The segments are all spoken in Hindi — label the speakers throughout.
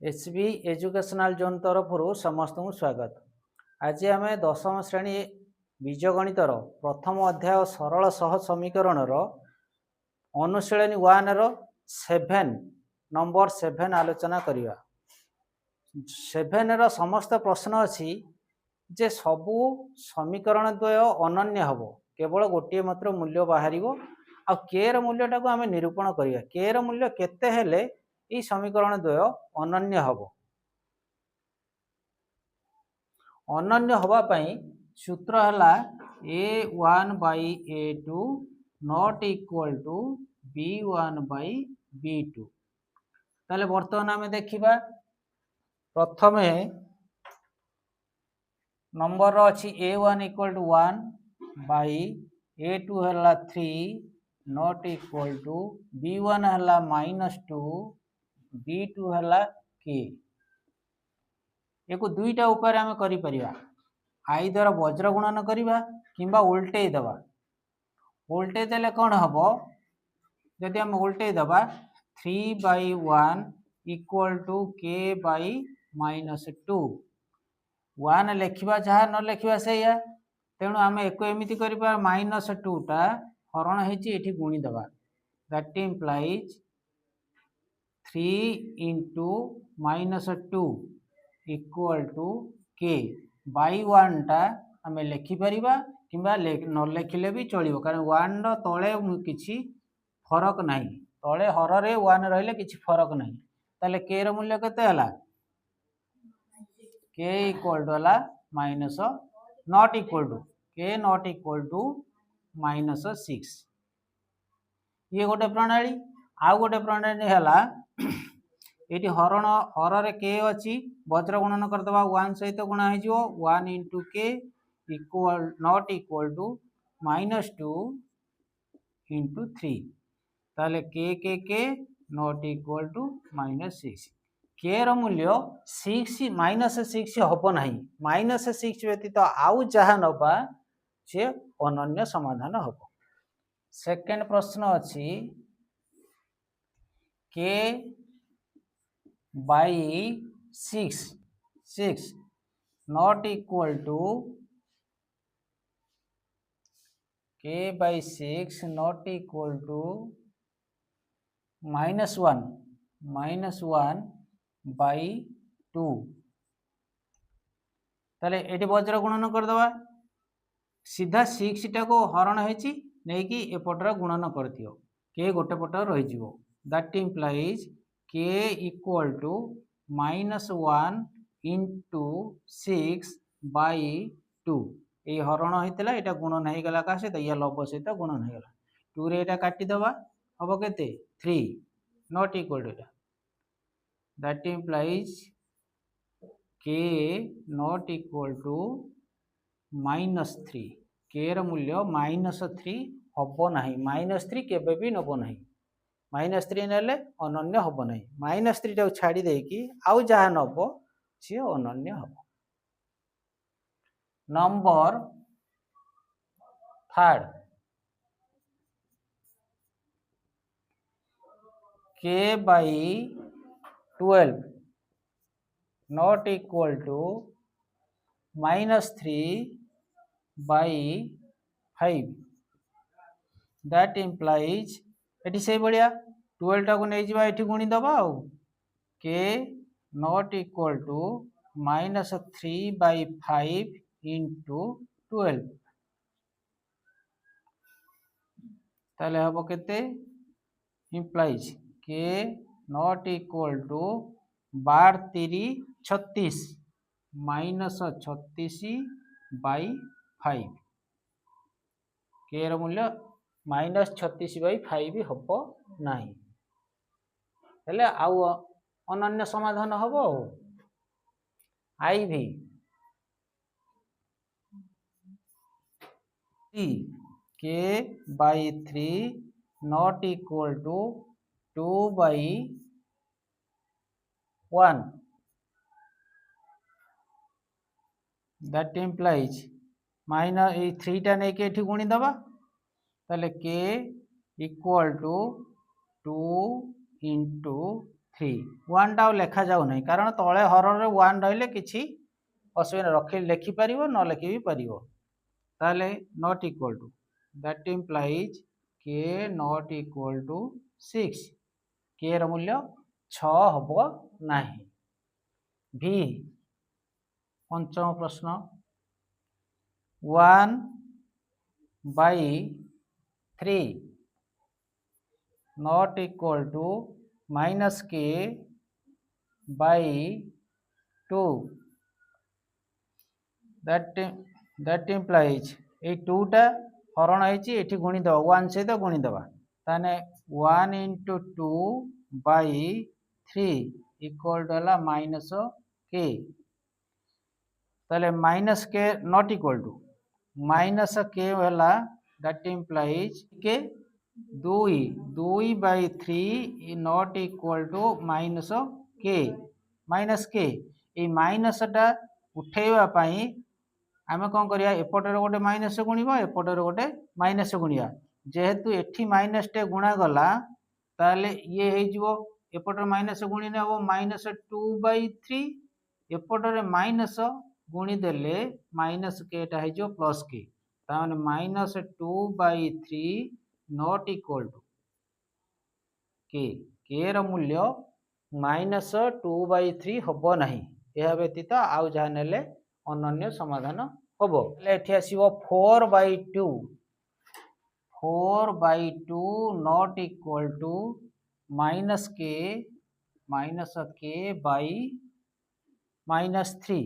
Speaker 1: एचबी एजुकेशनल जोन तरफ समस्त को स्वागत। आज आम दशम श्रेणी बीजगणितर प्रथम अध्याय सरल सह समीकरण अनुशीलनी 1 रो 7 नंबर 7 आलोचना करिया। 7 रो समस्त प्रश्न अछि जे सबु समीकरण द्वय अनन्य हबो, केवल गोटे मात्र मूल्य बाहरिबो आ के रो मूल्यटा को आम निरूपण करिया। के रो मूल्य केते हेले ई समीकरण द्वय अनन्य हबो। अनन्य हवा पई सूत्र हला a1 by a2 not equal to b1 by b2। ताले वर्तमान आमे देखिबा प्रथमे नंबर अछि a1 equal to 1 by a2 हला 3 not equal to b1 हला -2 b2 हला k। एको दुईटा उपाय आमे करि परिबा, आइदर वज्र गुणन करिबा किंबा उल्टे दबा। उल्टे देले कोन हबो, जदि हम उल्टे दबा 3 by 1 equal to k by -2। 1 लिखिबा जहा न लिखिबा सेया, तेणु आमे एको एमिति करिबा -2 टा हरण हेची एठी गुणी दबा। That implies 3 into -2 equal to k by 1 टा हमें लिखि परिबा किंबा न लिखिले भी चलिबो, कारण 1 रो तळे किछि फरक नाही, तळे हर रे 1 रहले किछि फरक नाही। ताले k रो मूल्य केते हला, k equal to हला minus not equal to k not equal to -6। ये गोटे प्रणाली। आ गोटे प्रणाली हला एटी हरण हर रे k अछि, वज्र गुणन कर दबा 1 सहित गुणा हे जिवो 1 into k equal not equal to -2 into 3। ताले k not equal to -6। k रो मूल्य 6 -6 हबो नाही, -6 व्यतीत आउ जहा नबा से अनन्य समाधान हबो। सेकंड प्रश्न अछि k by 6 not equal to k by 6 not equal to -1 by 2। ताले एटी वज्र गुणन कर दबा, सीधा 6 टा को हरण हेची नै कि एपटर गुणन कर दियो, k गोटे पटर रहि जिवो। That implies k equal to -1 into 6 by 2। ए हरण होइतला, एटा गुणन हे गला का सहित, या लब सहित गुणन हे गला। 2 रे एटा काटी दबा, हबो केते 3 नॉट इक्वल टू एटा। That implies k not equal to -3। k रो मूल्य -3 हबो नाही, -3 केबे भी नबो नाही। -3 नेले अनन्य हबो नाही, -3 टा छाडी दे कि आउ जहा नबो से अनन्य हबो। Number third k by 12 not equal to -3 by 5। That implies eighty से बढ़िया 12 टा को नै जिबा एठी गुणी दबा आउ k not equal to -3 by 5 into 12। ताले हबो केते, implies k not equal to 12 3 36 -36 by 5। k रो मूल्य -36 by 5 हबो नाही, हेले आउ अनन्य समाधान हबो। IV k by 3 not equal to 2 by 1। That implies -3 टा नै के एठी गुणी दबा, ताले k equal to 2 into 3 1 टा लेखा जाऊ नहीं कारण तले हर रे 1 रहले किछि असुविधा रखि लिखि परिबो न लिखि भी परिबो ताले not equal to that implies k not equal to 6 k र मूल्य 6 हबो नाही भी पंचम प्रश्न 1 by 3 not equal to minus k by 2 that implies ए 2 टा हरण होइछि एठी गुणी दबा 1 सहित गुणी दबा ताने 1 into 2 by 3 equal to हला minus k ताले minus k not equal to minus k हला that implies k 2 by 3 not equal to minus k A minus टा उठेवा पाई आमे कोन करिया एपटर गोटे माइनस गुणिबा एपटर गोटे माइनस गुणिया जेहेतु एठी माइनस टे गुणा गला ताले ये हे जिवो एपटर माइनस गुणी ने हो माइनस 2 by 3 एपटर माइनस गुणी देले माइनस के टा हे जो प्लस के ताने minus 2 by 3 not equal to k र मूल्य माइनस 2 by 3 हबो नाही एहा व्यतीत आउ जहा नेले अनन्य समाधान हबो एठी आसीबो 4 by 2 not equal to minus k by minus 3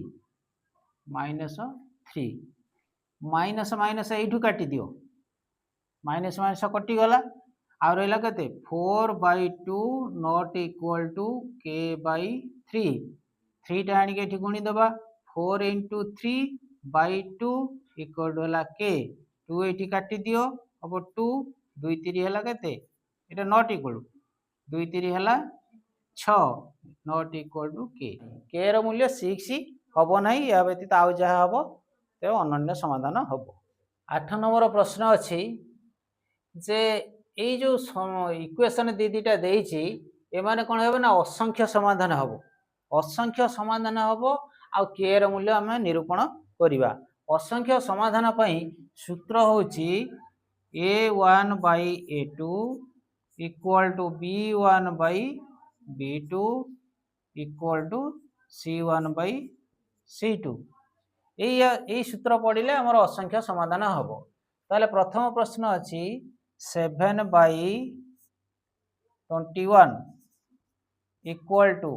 Speaker 1: minus minus एठू काटी दियो माइनस माइनस कटि गला आ रहला कते 4 by 2 not equal to k by 3 3 टा आनी के एठी गुणी दबा 4 into 3 by 2 equal to हला k 2 एठी काटी दियो अब 2 2 3 हला कते एटा नॉट इक्वल 2 3 हला 6 नॉट इक्वल टू k र मूल्य 6 हबो नाही या व्यतीत आउ जहा हबो ते अनन्य समाधान हबो 8 नंबर प्रश्न अछि जे ए जो इक्वेशन दीटा देइछि ए माने कोन हेबे ना असंख्य समाधान हबो आ k र मूल्य हम निरूपण करिबा असंख्य समाधान पई सूत्र होछि a1 by a2 equal to b1 by b2 equal to c1 by c2 ए सूत्र पढ़िले हमर असंख्य समाधान हबो ताले प्रथम प्रश्न अछि 7 by 21 equal to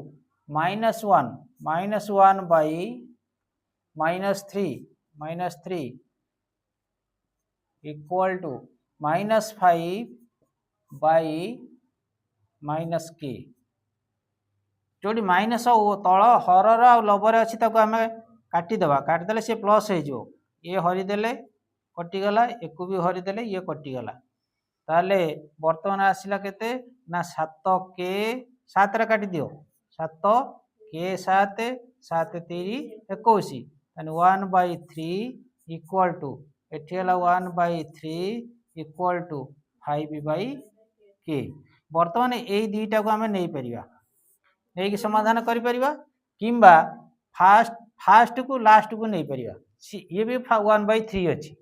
Speaker 1: minus 1 by minus 3 equal to minus 5 by minus k जोडी माइनस तल हरर आ लबर अछि ताको हमें काटी दबा काटी देले से प्लस हे जो ये हरि देले कटि गला एकु भी हरि देले ये कटि गला ताले वर्तमान आसिला केते ना 7 k 7 रे काटी दियो 7 k 7 7 3 21 and 1 by 3 equal to एठी हला 1 by 3 equal to 5 by k वर्तमान ए दुईटा को हमें नहीं परिबा नहीं समाधान करि परिबा किंबा फास्ट को लास्ट को नहीं परिबा ये भी 1 by 3 अछि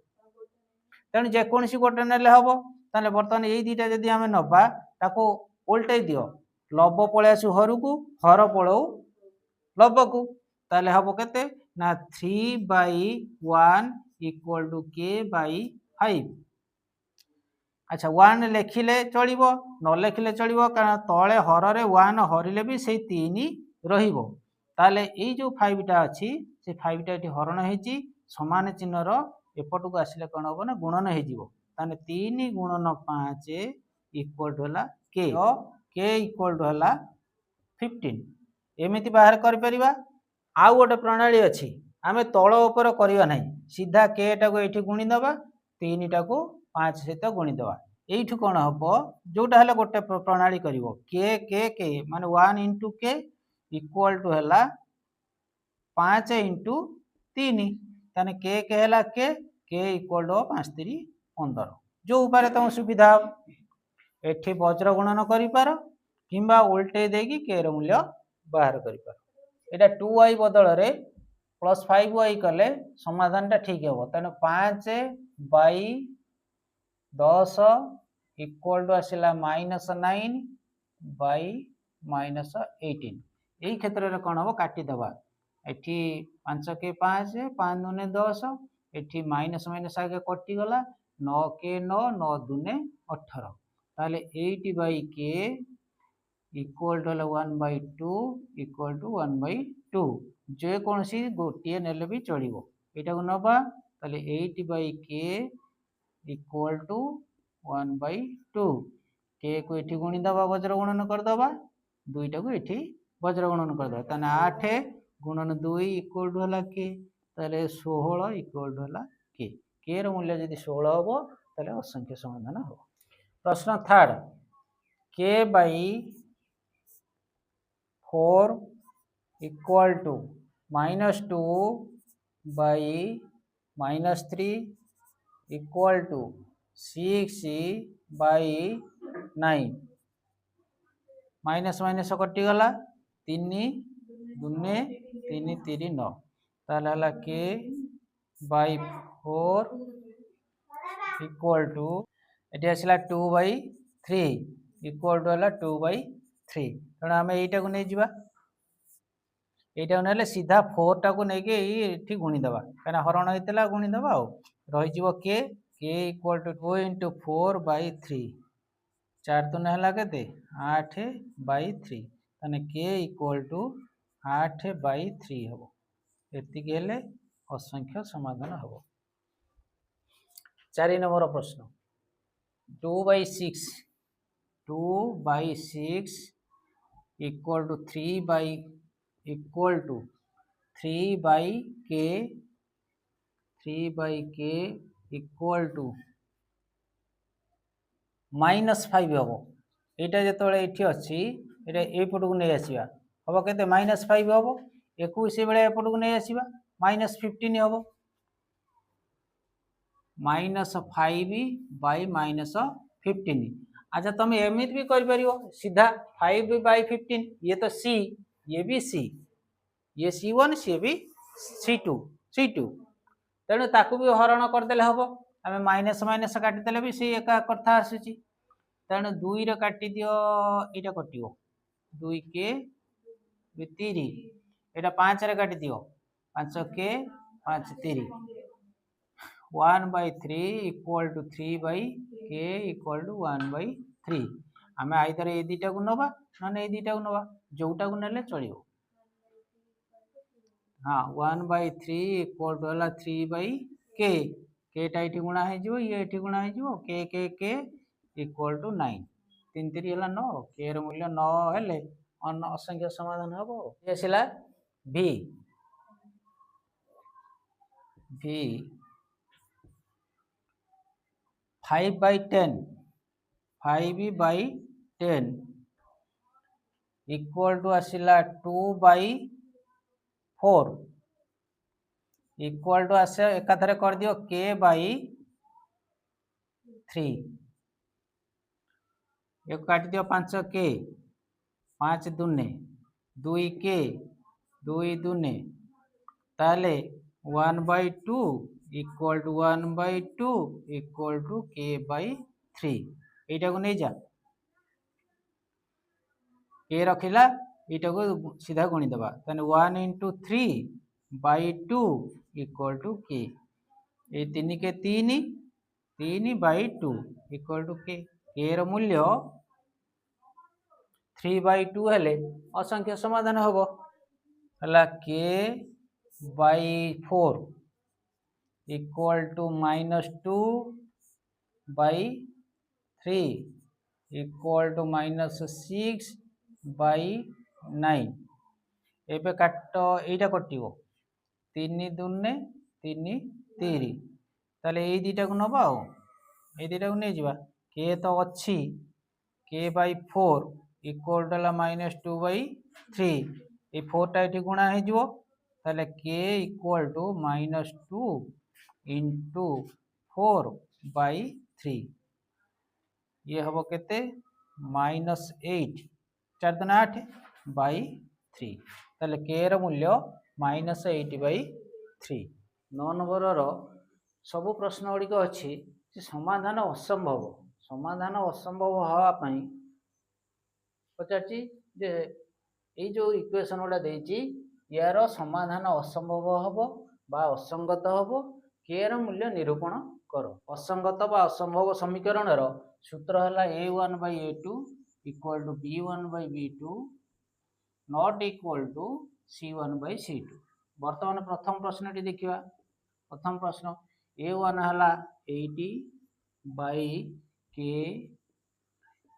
Speaker 1: तेणु जेकोसी गोटे नेले हबो ताले वर्तमान ए दुईटा जदि हमें नबा ताको उल्टाई दियो लब पळे आसु हरु को हर पळौ लब को ताले हबो केते ना 3 by 1 equal to k by 5 अच्छा 1 लेखिले चलिबो न लेखिले चलिबो कारण तळे हर रे 1 हरिले भी से 3 रहिबो ताले ए जो 5 टा अछि से 5 टा एठी हरण हेची समान चिन्ह रो एपटको आसिले कोन होबो ना गुणन हे जिवो ताने 3 गुणन 5 इक्वल टू हला k k इक्वल टू हला 15 एमिति बाहर कर परिबा आ गोटे प्रणाली अछि आमे तळ ऊपर करिवा नाही सीधा k टा को एठी गुणी दबा 3 टा को 5 सहित गुणी दबा एठु कोन हबो जोटा हला गोटे प्रणाली करिवो k माने 1 into k इक्वल टू हला 5 into 3 ताने k हला k इक्वल टू 5 3 15 जो उपारे तुम सुविधा एठी वज्र गुणन करि पारो किंबा उल्टे देकी के रो मूल्य बाहर करि पार। एटा 2y बदल रे प्लस 5y कले समाधान टा ठीक हेबो। तने 5 बाई 10 इक्वल टू आसिला -9 बाई -18। यही क्षेत्र में कौन हम काटी दबा एठी 5 के 5 5 दुने 10 एठी माइनस माइनस आगे कटि गला 9 के 9 9 दुने 18 ताले 8 by k equal to 1/2 equal to 1/2 जे कौन सी गोटे नेले भी चलिबो एटा को नबा ताले 8 बाई के इक्वल टू 1/2 के को एठी गुणी दबा वज्र गुणन कर दबा दुईटा को एठी वज्र गुणन कर दबा ताने 8 गुणन 2 इक्वल टू हला के ताले 16 इक्वल टू हला के रो मूल्य यदि 16 हो ताले असंख्य समाधान हो। प्रश्न third k by 4 equal to -2 by -3 equal to 6 by 9 minus minus कटि गला 3 दुने 3 3 9 ताले हला के बाई 4 इक्वल टू एटी आसला 2/3 इक्वल टू हला 2/3 तेणु आम यहीटा को नहीं जावा यहीटा को सीधा 4 टा को लेके ये गुणीदबा कहीं हरण होता गुणीदबा रही के इक्वल टू 2 × 4/3 4 तो है के 8/3 ताने के इक्वल टू 8/3 हम एतिके असंख्य समाधान हम। 4 नंबर प्रश्न 2/6 equal to 3/k equal to -5 हम यहाँ जो ये अच्छी एपट को नहीं आसवा हम के -5 हम 21 बेले एपट को नहीं आसवा -15 हम -5/-15। अच्छा तुम एमती भी कर सीधा 5/15 ये तो सी ये भी सी ये C1 सी भी C2 तेणु ताकू भी हरण करदे हम आम माइनस माइनस काटिदेले भी सी एका कथा आसूची तेणु 2 रे काटी दियो एटा कटिवो 2 के 3 एटा 5 रे काटी दियो 5 के 5 3 1/3 equal to 3/k equal to 1/3 आम आइदर ये दुटा को नवा ना ये दुटा को नवा जोटा को नेले चलियो। हाँ 1/3 इक्वल टू हला 3/k केटा ये गुणा हो ये गुणा हो के इक्वल टू 9 3 3 हला 9 के रो मूल्य 9 हेले असंख्य समाधान हम। ये आसला v 5/10 इक्वल टू आसला 2/4 इक्वल टू आस एकाथरे कर दियो k/3 एक काट दियो 5k 5 दुने 2k 2 दुने ताले 1/2 equal to 1/2 equal to k/3 एटा को नहीं जा के रखिला एटा को सीधा गुणी दबा ताने 1 × 3/2 इक्वल टू k ए 3 के 3 3/2 इक्वल टू k रो मूल्य 3/2 हेले असंख्य समाधान हम हला k/4 equal to -2/3 equal to -6/9 एबे काट एटा कटिवो 3 दुने 3 3 ताले ए दुटा को नबा ए दुटा को नहीं जावा के तो अच्छी k/4 इक्वल टू -2/3 ये 4 टा ये गुणा हो ताले k इक्वल टू -2 × 4/3 ये हम केते -8 4 दूने 8 बाई 3 ताले के रो मूल्य -8/3। 9 नंबर रो सब प्रश्न गुड़िक अच्छी समाधान असंभव हवा पाई पचारची जे ये जो इक्वेशन गुड़ा देची यार समाधान असंभव हम बा असंगत हम के रो मूल्य निरूपण कर। असंगत बा असंभव समीकरण रो सूत्र है a1/a2 equal to b1/b2 not equal to c1/c2। वर्तमान प्रथम प्रश्न टी देखिए। प्रथम प्रश्न a1 है 80/k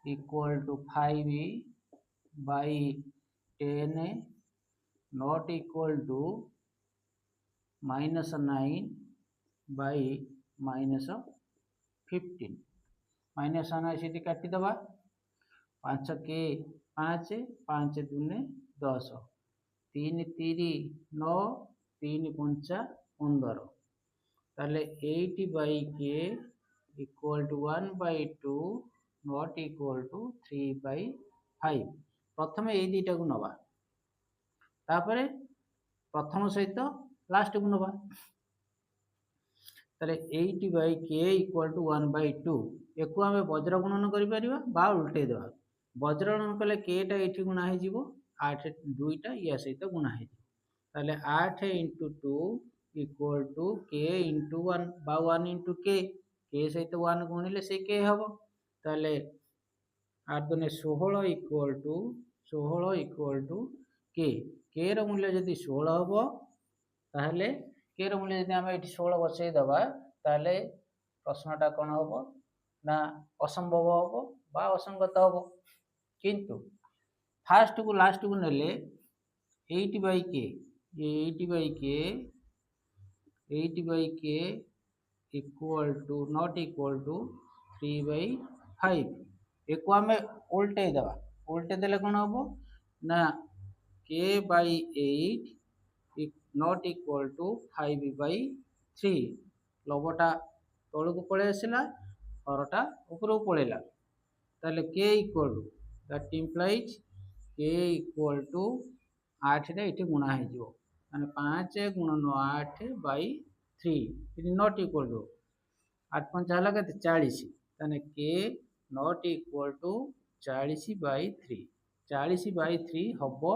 Speaker 1: equal to 5/10 not equal to -9/-15 -9 काटिदबा 5 के 5 5 दूने 10 3 3 9 3 5 15 ताले 80/k equal to 1/2 not equal to 3/5। प्रथम ये दुईटा को नवा तापरे प्रथम सहित लास्ट को नवा ताले 80/k इक्वल टू 1/2 एको आम वज्र गुणन करा उल्टे देवा। वज्र गुणन कले केटा ये गुणा हो 8 दुईटा या सहित गुणा हो ताले 8 × 2 इक्वल टू k × 1 बा 1 × k सहित 1 गुणिले से k हम ताले 8 दूने 16 इक्वल टू के रो मूल्य जदि 16 हम ताहले के रो मूल्य जदि आम ये 16 बसई दबा ताहले प्रश्नटा कौन हम ना असंभव हम बा असंगत हम। किंतु फास्ट को लास्ट को नेले 80/k equal to not equal to 3/5 एको आम उल्टे दबा उल्टे देले कौन हम ना k/8 नॉट इक्वल टू 5/3 लबटा तौल को पड़े आसला हरटा ऊपर को पड़ेगा ताले k equal to that implies k equal to 8 रे इठी गुणा हो जिवो माने 5 × 9 8/3 नॉट इक्वल टू 8 5 हला के 40 ताने k नॉट इक्वल टू 40/3 40/3 हबो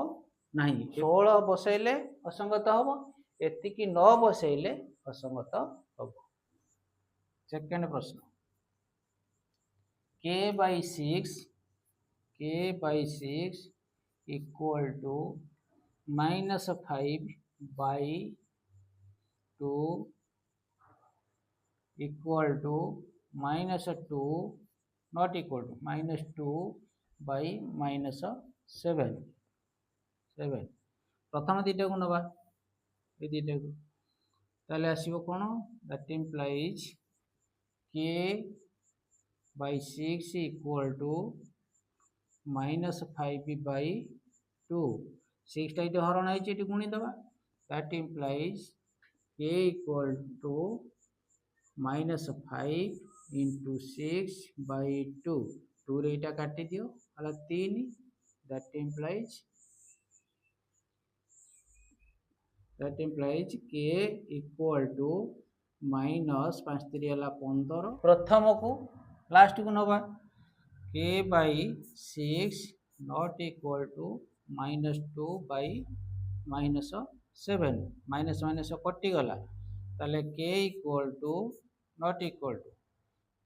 Speaker 1: नहीं 16 बसैले असंगत हबो एतिकी 9 बसैले असंगत हबो। सेकंड प्रश्न k/6 equal to -5/2 equal to -2 not equal to -2/-7 प्रथम दुईटा को नवा ये दुईटा को ताले आसीबो कोन that implies k/6 equal to -5/2 6 टा इटे हरण है इटे गुणी दबा that implies k equal to -5 × 6/2 2 रे इटा काटी दियो हला 3 that implies k equal to -5 3 हला 15 प्रथम को लास्ट को नवा k/6 not equal to -2/-7 minus minus कटि गला ताले k equal to not equal to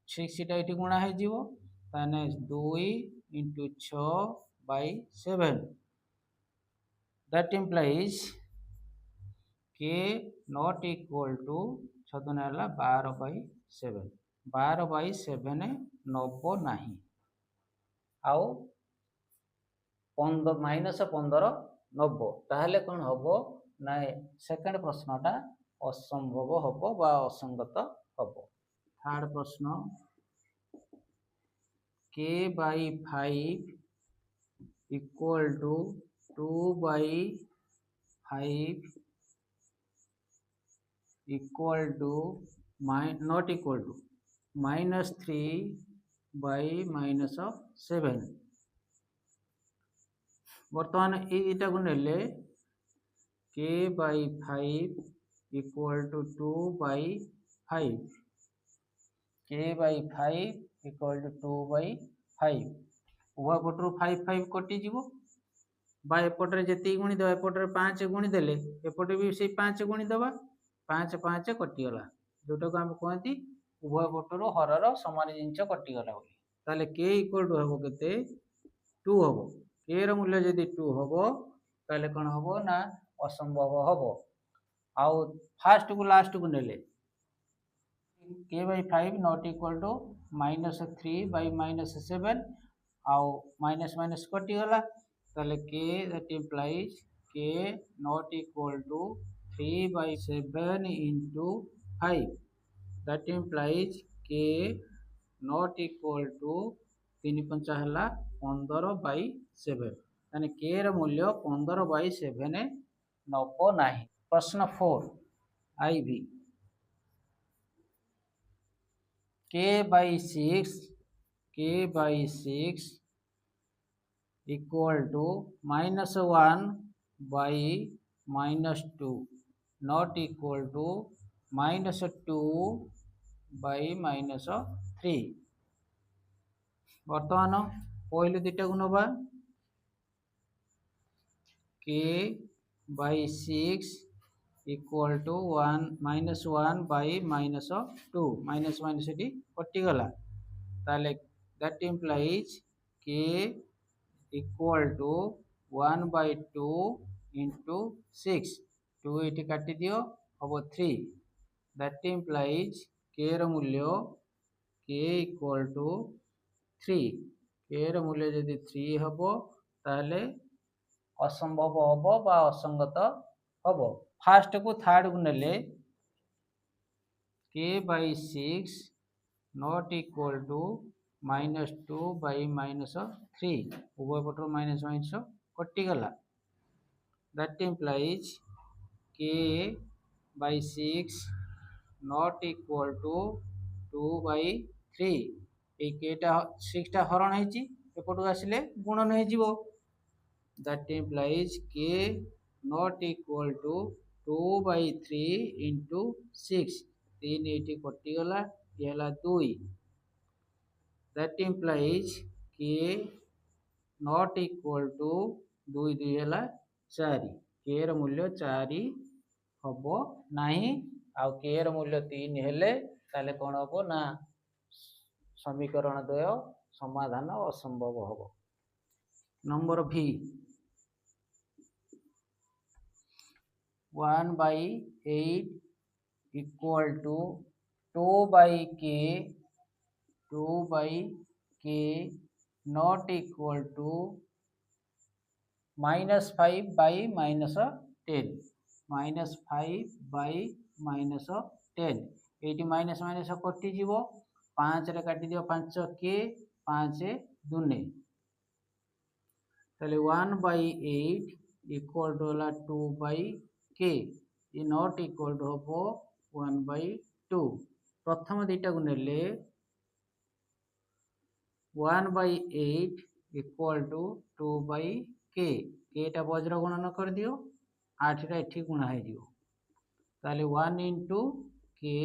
Speaker 1: 6 टा इठी गुणा हो जिवो ताने 2 × 6/7 that implies k not equal to 6 दूने हला 12/7 12/7 नब नहीं आउ -15 नब ताहले कौन हम ना सेकंड प्रश्नटा असंभव हम बा असंगत हम। थर्ड प्रश्न k/5 equal to 2/5 equal to not equal to -3/-7 बर्तमान यटा को नेले k by 5 equal to 2 by 5 के बाई 5 इक्वल टू 2 बाई 5 उभय पटर 5 5 कटिज बा एपटे जी गुणीदे एपटे 5 गुणीदे एपटे भी से 5 गुणीदे 5 5 कटिगला जोटा को आम कहती उभय पटर हरर सामान जिनस कटिगला ताले के इक्वल टू हम के 2 हम के मूल्य जदि 2 हम ताले कौन हम ना असंभव हम आउ फास्ट को लास्ट को नेले k by 5 not equal to -3 by -7 आउ माइनस माइनस कटिगला ताले k that implies k not equal to 3 by 7 into 5 that implies k not equal to 3 पंचा है 15 बाई 7 यानी के मूल्य 15 बाई 7 नब ना। प्रश्न 4 आई भी k by 6 equal to -1 by -2 not equal to -2 by -3 बर्तमान पहले दुटा को नवा k by 6 equal to 1 -1 by -2 minus minus कटिगला ताले that implies k equal to 1 by 2 into 6 2 ये काटी दियो हम 3 दैट इम्प्लाइज के मूल्य के इक्वल टू 3 के मूल्य जदि 3 हम ताले असंभव हम बा असंगत हम फास्ट को थर्ड को नेले k by 6 not equal to -2 by -3 उभय पटर माइनस माइनस कटिगला that implies k by 6 not equal to 2 by 3 ये केटा 6 टा हरण है एपटू आसिले गुणन हो that implies k not equal to 2 by 3 into 6 3 ये कटिगला ये 2 that implies k not equal to 2 2 है 4 के मूल्य 4 हम नहीं आउ के मूल्य 3 हेले ताले कौन हम ना समीकरण द्वय समाधान असंभव हम। नंबर भी 1 by 8 equal to 2 by k not equal to -5 by -10 -5 by -10 ये माइनस माइनस कटिज 5 रे काटी दियो 5 के 5 दूने ताले 1 बाई 8 इक्वल टू 2 बाई के ये नॉट इक्वल टू हम 1 बाई 2 प्रथम दुटा को नेले 1 बाई 8 इक्वल टू 2 बाई के टा वज्र गुणन कर दियो 8 टा एठी गुणा है दियो ताले 1 इंटू के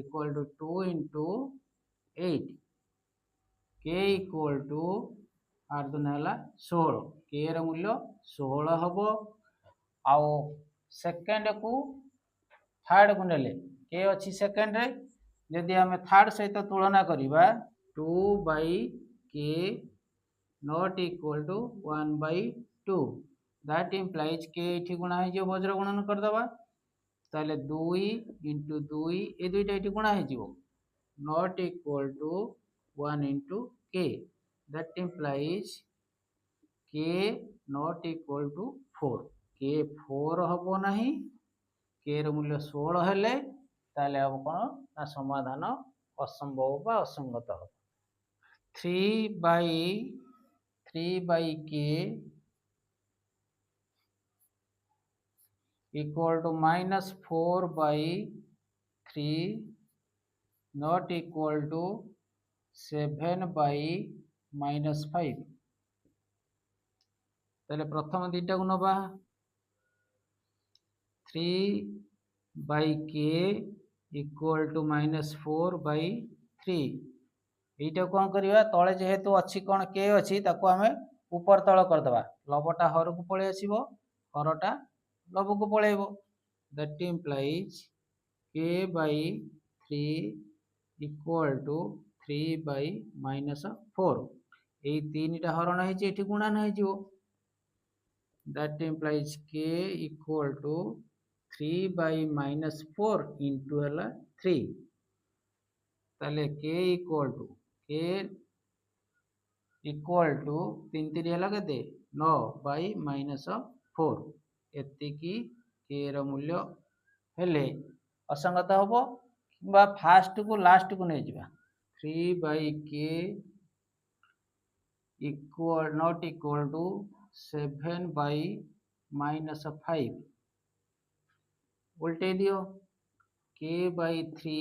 Speaker 1: इक्वल टू 2 इंटू 8 के इक्वल टू आर दुन है 16 के मूल्य 16 हम आउ सेकेंड को थर्ड को नेले के अच्छी सेकेंड रे जदि आम थर्ड सहित तुलना करवा 2 by k not equal to 1 by 2 that implies k ये गुणा हो वज्र गुणन करदे ताले 2 इंटू 2 ये दुईटा ये गुणा हो नॉट इक्वल टू 1 इंटू के that implies k not equal to 4 के 4 हम ना के मूल्य 16 हेले ताले हम कौन ना समाधान असंभव बा असंगत 3 by k equal to -4 by 3 not equal to 7 by -5 ताले प्रथम दुईटा को नबा 3/k इक्वल टू -4/3 এইটা কোন করিবা তଳେ যেহেতু ଅଛି কোন k ଅଛି ତାକୁ ଆମେ ଉପର ତଳ କରିଦବା ଲବଟା ହରକୁ ପଳେଇ ଆସିବ ହରଟା ଲବକୁ ପଳେଇବ that implies k/3 equal to 3/-4 এই তিনটা হରଣ ହେଇଛି এଠି ଗୁଣନ ହେଇଯିବ that implies k equal to 3/-4 into ହେଲା 3 ताले k equal to 3 3 ହେଲା କେତେ 9/-4 ଏତିକି k ର ମୂଲ୍ୟ ହେଲେ ଅସଙ୍ଗତ ହବ କିମ୍ବା ଫାଷ୍ଟ କୁ ଲାଷ୍ଟ କୁ ନେଇ ଯିବା 3/k not equal to 7/-5 उल्टे दियो k/3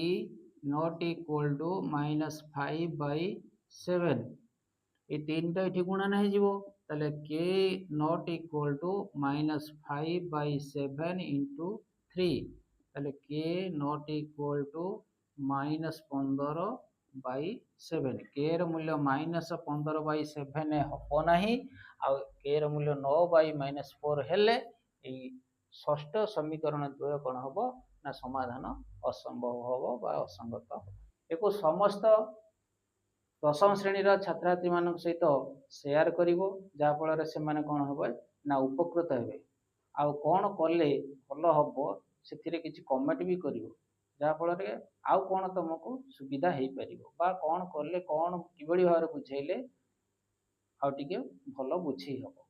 Speaker 1: not equal to -5/7 ये तीनटा एठी गुणन है जीवो ताले k not equal to -5/7 into 3 ताले k not equal to -15/7 k ର ମୂଲ୍ୟ -15/7 ହବ ନାହିଁ ଆଉ k ର ମୂଲ୍ୟ 9/-4 ହେଲେ এই षष्ठ समीकरण द्वय कोन हबो ना समाधान असंभव हबो बा असंगत हबो एको समस्त दशम श्रेणी छात्रार्थी मान सहित शेयर करिवो जा फल से माने कोन हबो ना उपकृत हेबे आ कोन कले भल हबो सेथिरे किछि कमेंट भी करिवो जा फल रे आ कोन तुमको सुविधा हेई परिवो बा कोन कले कोन किबळी भार बुझेले आ टिके भल बुझी हबो।